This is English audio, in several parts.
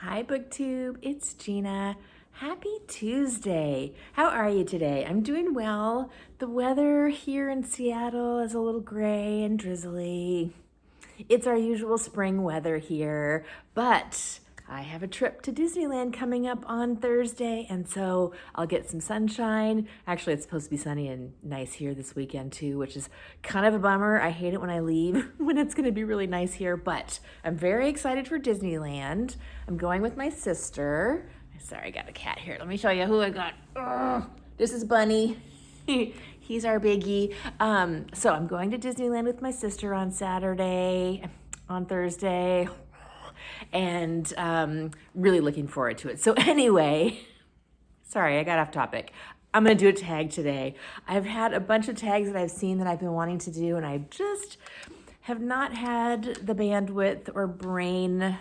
Hi, BookTube. It's Gina. Happy Tuesday. How are you today? I'm doing well. The weather here in Seattle is a little gray and drizzly. It's our usual spring weather here, but I have a trip to Disneyland coming up on Thursday, and so I'll get some sunshine. Actually, it's supposed to be sunny and nice here this weekend too, which is kind of a bummer. I hate it when I leave when it's going to be really nice here, but I'm very excited for Disneyland. I'm going with my sister. Sorry, I got a cat here. Let me show you who I got. Ugh, this is Bunny. He's our biggie. So I'm going to Disneyland with my sister on Saturday, on Thursday, and really looking forward to it. So anyway, sorry, I got off topic. I'm gonna do a tag today. I've had a bunch of tags that I've seen that I've been wanting to do, and I just have not had the bandwidth or brain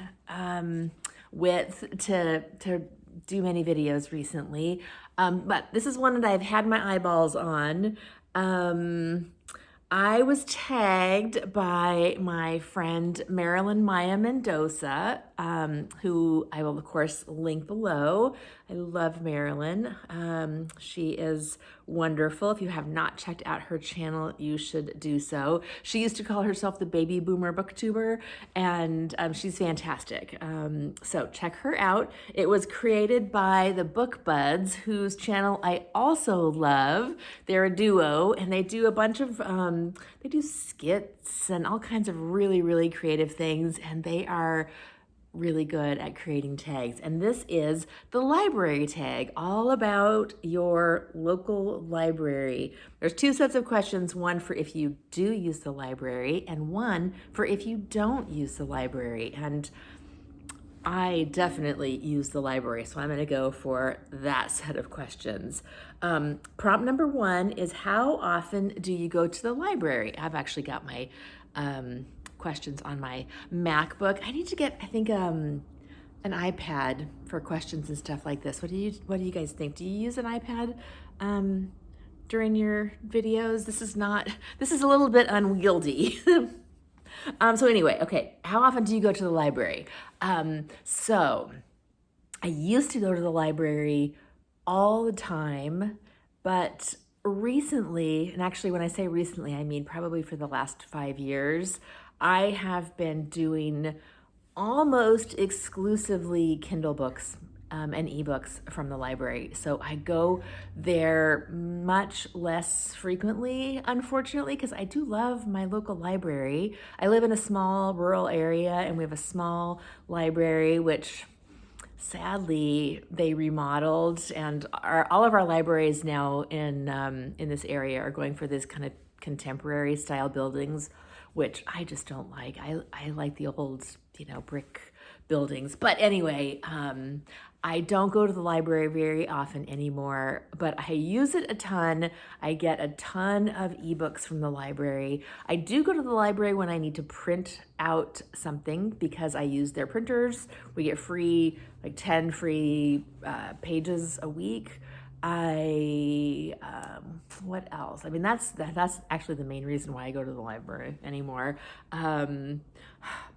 width to do many videos recently. But this is one that I've had my eyeballs on. I was tagged by my friend Marilyn Maya Mendoza, who I will, of course, link below. I love Marilyn. She is wonderful. If you have not checked out her channel, you should do so. She used to call herself the baby boomer booktuber, and she's fantastic. So check her out. It was created by the Book Buds, whose channel I also love. They're a duo, and they do a bunch of, they do skits and all kinds of really, really creative things, and they are really good at creating tags. And this is the library tag, all about your local library. There's two sets of questions, one for if you do use the library and one for if you don't use the library. And I definitely use the library, so I'm going to go for that set of questions. Prompt number one is, how often do you go to the library? I've actually got my questions on my MacBook. I need to get, I think, an iPad for questions and stuff like this. What do you guys think? Do you use an iPad during your videos? This is a little bit unwieldy. So anyway, okay, how often do you go to the library? So I used to go to the library all the time, but recently, and actually when I say recently, I mean probably for the last 5 years, I have been doing almost exclusively Kindle books and ebooks from the library. So I go there much less frequently, unfortunately, because I do love my local library. I live in a small rural area, and we have a small library, which sadly they remodeled, and all of our libraries now in this area are going for this kind of contemporary style buildings, which I just don't like. I like the old, brick buildings. But anyway, I don't go to the library very often anymore, but I use it a ton. I get a ton of ebooks from the library. I do go to the library when I need to print out something because I use their printers. We get free, like 10 free pages a week. What else? I mean, that's actually the main reason why I go to the library anymore.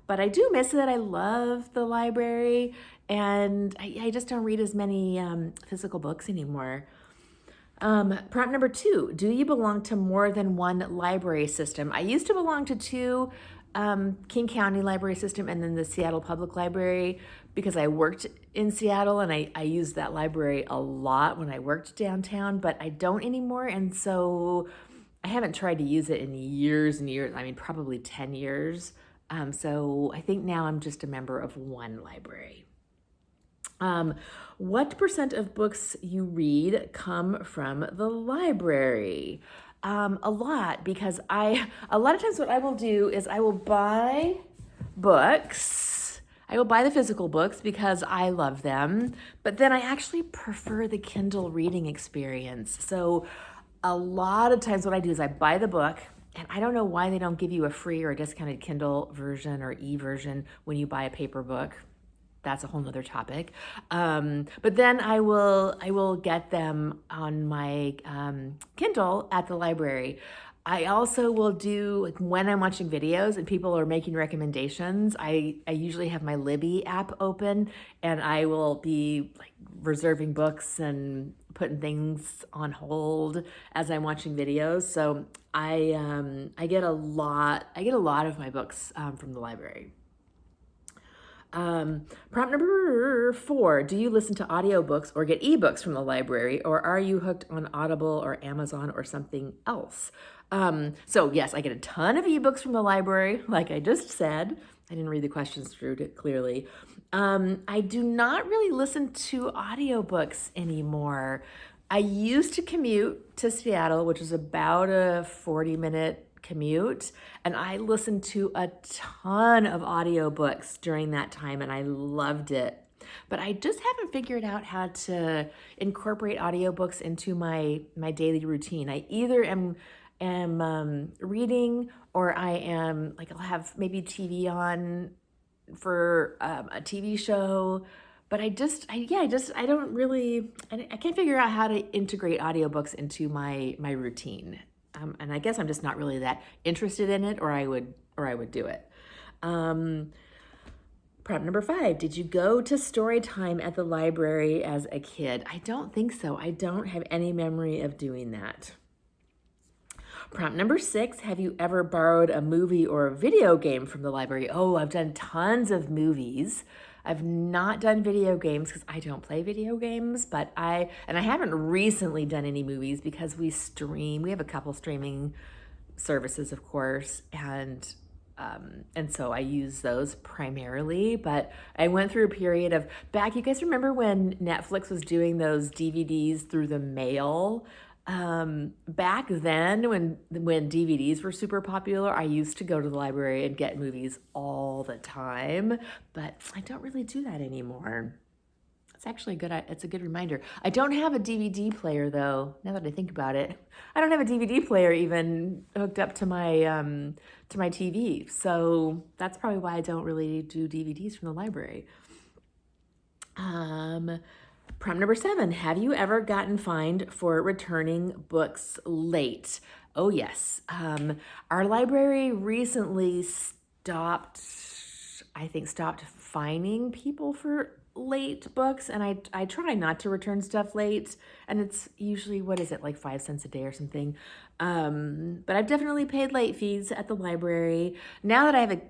But I do miss it. I love the library, and I just don't read as many physical books anymore. Prompt number two, do you belong to more than one library system? I used to belong to two, King County Library System and then the Seattle Public Library, because I worked in Seattle and I used that library a lot when I worked downtown, but I don't anymore. And so I haven't tried to use it in years and years. I mean, probably 10 years. So I think now I'm just a member of one library. What percent of books you read come from the library? A lot, because a lot of times what I will do is I will buy books. I will buy the physical books because I love them, but then I actually prefer the Kindle reading experience. So a lot of times what I do is I buy the book, and I don't know why they don't give you a free or a discounted Kindle version or e-version when you buy a paper book. That's a whole nother topic. But then I will get them on my Kindle at the library. I also will do, like, when I'm watching videos and people are making recommendations, I usually have my Libby app open, and I will be like reserving books and putting things on hold as I'm watching videos. So I get a lot of my books from the library. Prompt number 4, do you listen to audiobooks or get ebooks from the library, or are you hooked on Audible or Amazon or something else? So yes, I get a ton of ebooks from the library, like I just said. I didn't read the questions through clearly. I do not really listen to audiobooks anymore. I used to commute to Seattle, which is about a 40-minute commute, and I listened to a ton of audiobooks during that time, and I loved it. But I just haven't figured out how to incorporate audiobooks into my daily routine. I either am reading, or I am like, I'll have maybe TV on for a TV show. But I don't really, I can't figure out how to integrate audiobooks into my routine. And I guess I'm just not really that interested in it, or I would do it. Prompt number 5, did you go to story time at the library as a kid? I don't think so. I don't have any memory of doing that. Prompt number 6, have you ever borrowed a movie or a video game from the library? Oh, I've done tons of movies. I've not done video games because I don't play video games, but I haven't recently done any movies because we stream. We have a couple streaming services, of course, and so I use those primarily. But I went through a period of back. You guys remember when Netflix was doing those DVDs through the mail? Back then, when DVDs were super popular, I used to go to the library and get movies all the time, but I don't really do that anymore. It's actually it's a good reminder. I don't have a DVD player though, now that I think about it. I don't have a DVD player even hooked up to my TV. So that's probably why I don't really do DVDs from the library. Prompt number 7, have you ever gotten fined for returning books late? Oh, yes. Our library recently stopped fining people for late books, and I try not to return stuff late, and it's usually, what is it, like 5 cents a day or something. But I've definitely paid late fees at the library. Now that I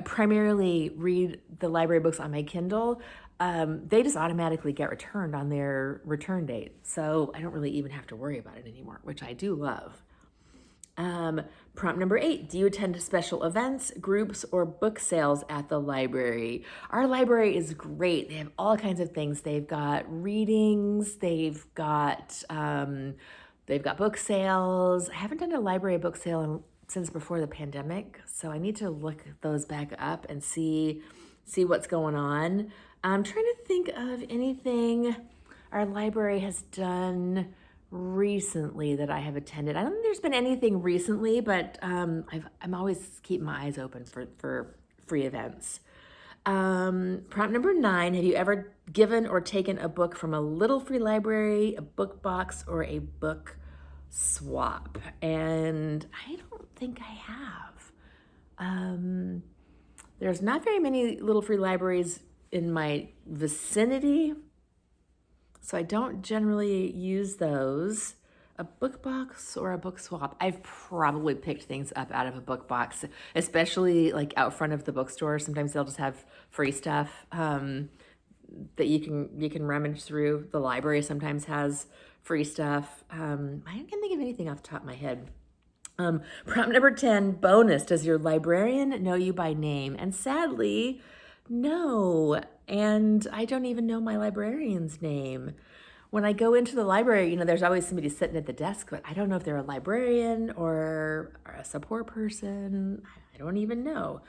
primarily read the library books on my Kindle, they just automatically get returned on their return date. So I don't really even have to worry about it anymore, which I do love. Prompt number 8, do you attend special events, groups, or book sales at the library? Our library is great. They have all kinds of things. They've got readings, they've got book sales. I haven't done a library book sale since before the pandemic, so I need to look those back up and see what's going on. I'm trying to think of anything our library has done recently that I have attended. I don't think there's been anything recently, but I'm always keeping my eyes open for free events. Prompt number 9, have you ever given or taken a book from a little free library, a book box, or a book swap? And I don't think I have. There's not very many little free libraries in my vicinity, so I don't generally use those. A book box or a book swap. I've probably picked things up out of a book box, especially like out front of the bookstore. Sometimes they'll just have free stuff that you can rummage through. The library sometimes has free stuff. I can't think of anything off the top of my head. Prompt number 10, bonus. Does your librarian know you by name? And sadly, no. And I don't even know my librarian's name. When I go into the library, there's always somebody sitting at the desk, but I don't know if they're a librarian or a support person. I don't even know.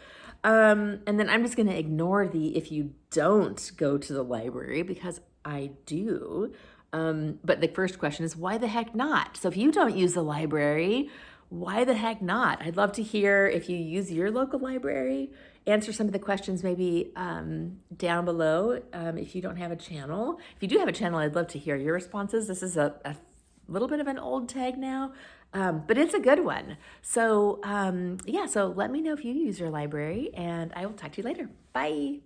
And then I'm just going to ignore the if you don't go to the library, because I do. But the first question is, why the heck not? So if you don't use the library, why the heck not? I'd love to hear if you use your local library. Answer some of the questions maybe down below if you don't have a channel. If you do have a channel, I'd love to hear your responses. This is a little bit of an old tag now. But it's a good one. So, yeah, so let me know if you use your library, and I will talk to you later. Bye.